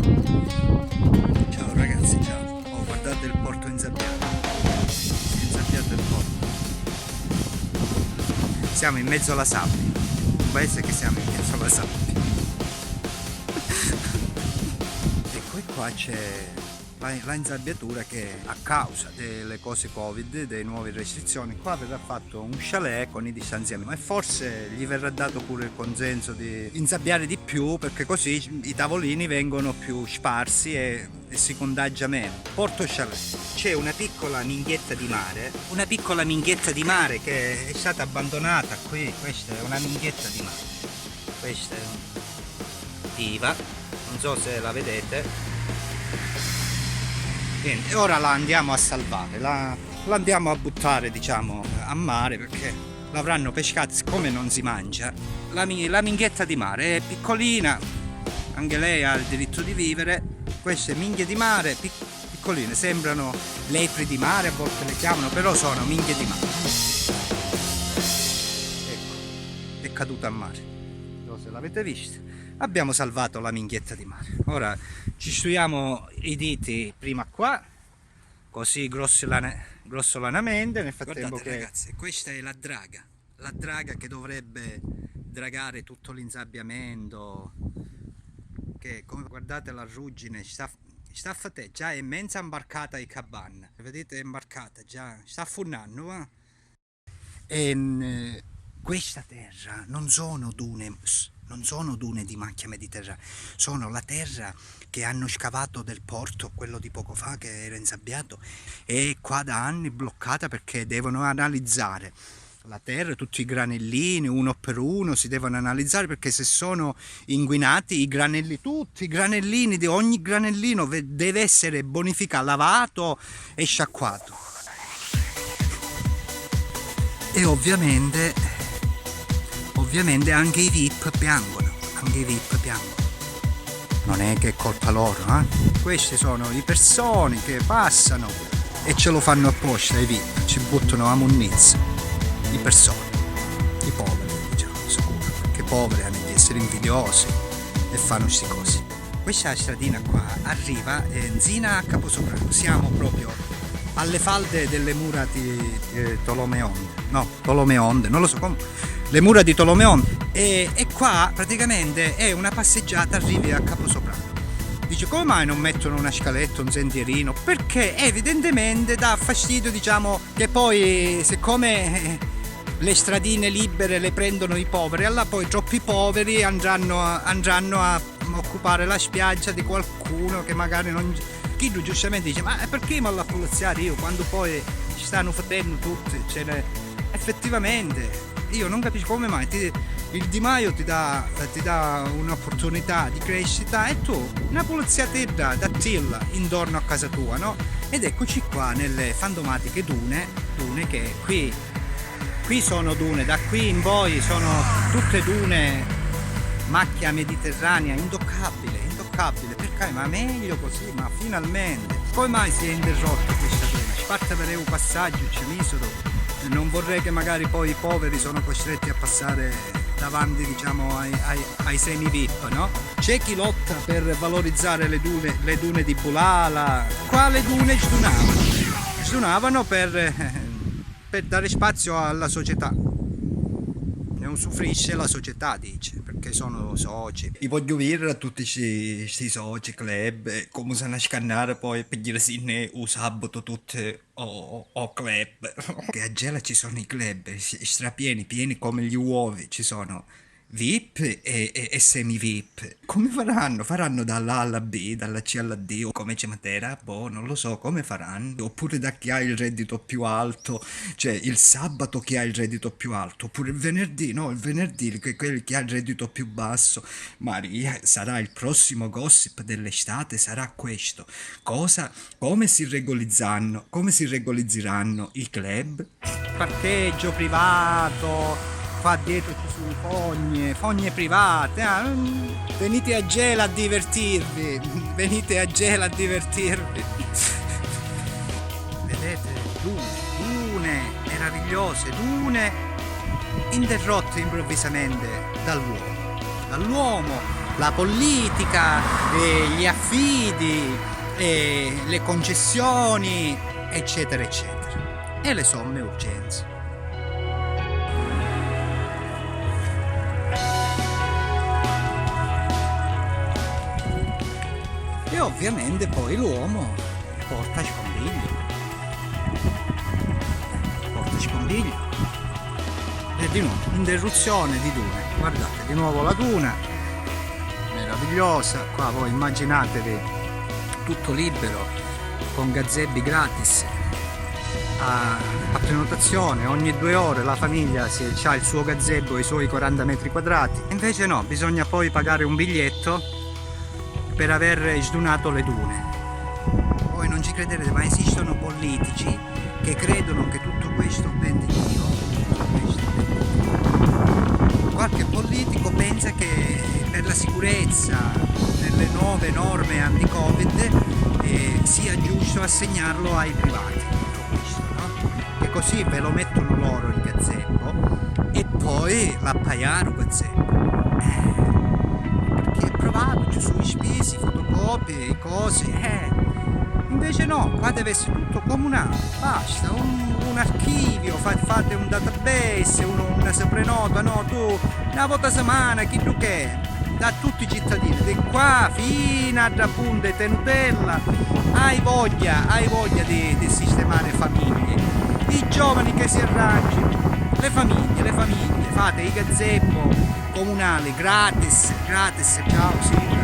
Ciao ragazzi, ciao. Oh, guardate il porto insabbiato. Si è insabbiato il porto. Siamo in mezzo alla sabbia. Un paese che siamo in mezzo alla sabbia. E poi qua c'è la insabbiatura che a causa delle cose Covid, delle nuove restrizioni, qua verrà fatto un chalet con i distanziamenti e forse gli verrà dato pure il consenso di insabbiare di più, perché così i tavolini vengono più sparsi e si contagia meno. Porto Chalet. C'è una piccola minghietta di mare che è stata abbandonata qui. Questa è una minghietta di mare. Questa è viva, non so se la vedete. Niente, ora la andiamo a salvare, la andiamo a buttare, diciamo, a mare, perché l'avranno pescata. Siccome non si mangia, la minghietta di mare è piccolina, anche lei ha il diritto di vivere. Queste minghie di mare piccoline, sembrano lepri di mare, a volte le chiamano, però sono minghie di mare. Ecco, è caduta a mare, non so se l'avete vista. Abbiamo salvato la minghietta di mare. Ora ci studiamo i diti prima qua, così grossolanamente. Nel frattempo, guardate, che ragazzi, questa è la draga che dovrebbe dragare tutto l'insabbiamento, che come guardate la ruggine sta a fate, già è mezza imbarcata in cabanna, vedete, è imbarcata già, sta affurnando, va? E questa terra non sono dune di macchia mediterranea, sono la terra che hanno scavato del porto, quello di poco fa che era insabbiato, e qua da anni bloccata perché devono analizzare la terra, tutti i granellini uno per uno si devono analizzare, perché se sono inquinati tutti i granellini di ogni granellino deve essere bonificato, lavato e sciacquato. E ovviamente anche i VIP piangono, non è che è colpa loro, eh? Queste sono le persone che passano e ce lo fanno apposta, i VIP, ci buttano a munnizza, i persone, i poveri, diciamo, sicuro, perché i poveri hanno di essere invidiosi e fanno queste cose. Questa stradina qua arriva zina a Caposoprano, siamo proprio alle falde delle mura di Tolomeonte, non lo so come. Le mura di Tolomeonte, e qua praticamente è una passeggiata, arrivi a Caposoprano. Dice, come mai non mettono una scaletta, un sentierino? Perché evidentemente dà fastidio, diciamo, che poi siccome le stradine libere le prendono i poveri, allora poi troppi poveri andranno a occupare la spiaggia di qualcuno che magari non... Chi giustamente dice, ma perché mi alla poliziare io quando poi ci stanno facendo tutti? Effettivamente io non capisco come mai il Di Maio ti dà un'opportunità di crescita e tu una polizia ti dà Attila intorno a casa tua, no? Ed eccoci qua nelle fantomatiche dune che qui sono dune, da qui in poi sono tutte dune, macchia mediterranea, intoccabile, perché? Ma meglio così, ma finalmente. Come mai si è interrotta questa duna? Sparta per un passaggio, ci misero. Non vorrei che magari poi i poveri sono costretti a passare davanti, diciamo, ai semi VIP, no? C'è chi lotta per valorizzare le dune di Bulala. Qua le dune stunavano per dare spazio alla società. Ne usufruisce la società, dice, perché sono soci. I voglio dire a tutti questi soci, club, come se ne scannare poi per dire sì, o sabato tutte o club. Che a Gela ci sono i club, strapieni, pieni come gli uovi, ci sono VIP e semi VIP. Come faranno? Faranno dalla A alla B, dalla C alla D, o come c'è Matera? Boh, non lo so come faranno. Oppure da chi ha il reddito più alto, cioè il sabato chi ha il reddito più alto, oppure il venerdì, no, il venerdì quelli che ha il reddito più basso. Maria, sarà il prossimo gossip dell'estate, sarà questo. Come si regolizzeranno i club? Parcheggio privato. Qua dietro ci sono fogne private, venite a Gela a divertirvi, vedete, dune meravigliose, dune interrotte improvvisamente dall'uomo la politica, gli affidi, le concessioni, eccetera eccetera, e le somme urgenze. E ovviamente poi l'uomo porta scompiglio. E di nuovo interruzione di dune, guardate di nuovo la duna meravigliosa, qua voi immaginatevi tutto libero con gazebo gratis a prenotazione, ogni 2 ore la famiglia ha il suo gazebo e i suoi 40 metri quadrati. Invece no, bisogna poi pagare un biglietto per aver sdunato le dune. Voi non ci crederete, ma esistono politici che credono che tutto questo vende Dio. Qualche politico pensa che per la sicurezza, per le nuove norme anti-Covid, sia giusto assegnarlo ai privati, tutto questo, no? Che così ve lo mettono loro il gazebo e poi l'appaiare il gazebo. Perché è provato, ci sono spese, fotocopie, cose, Invece no, qua deve essere tutto comunale, basta, un archivio, fate un database, una sopranota, no, tu una volta a settimana, chi tu che da tutti i cittadini, di qua fino a Punta e Tenutella, hai voglia di sistemare famiglie, i giovani che si arrangiano, le famiglie, fate i gazebo comunali gratis, ciao, sì.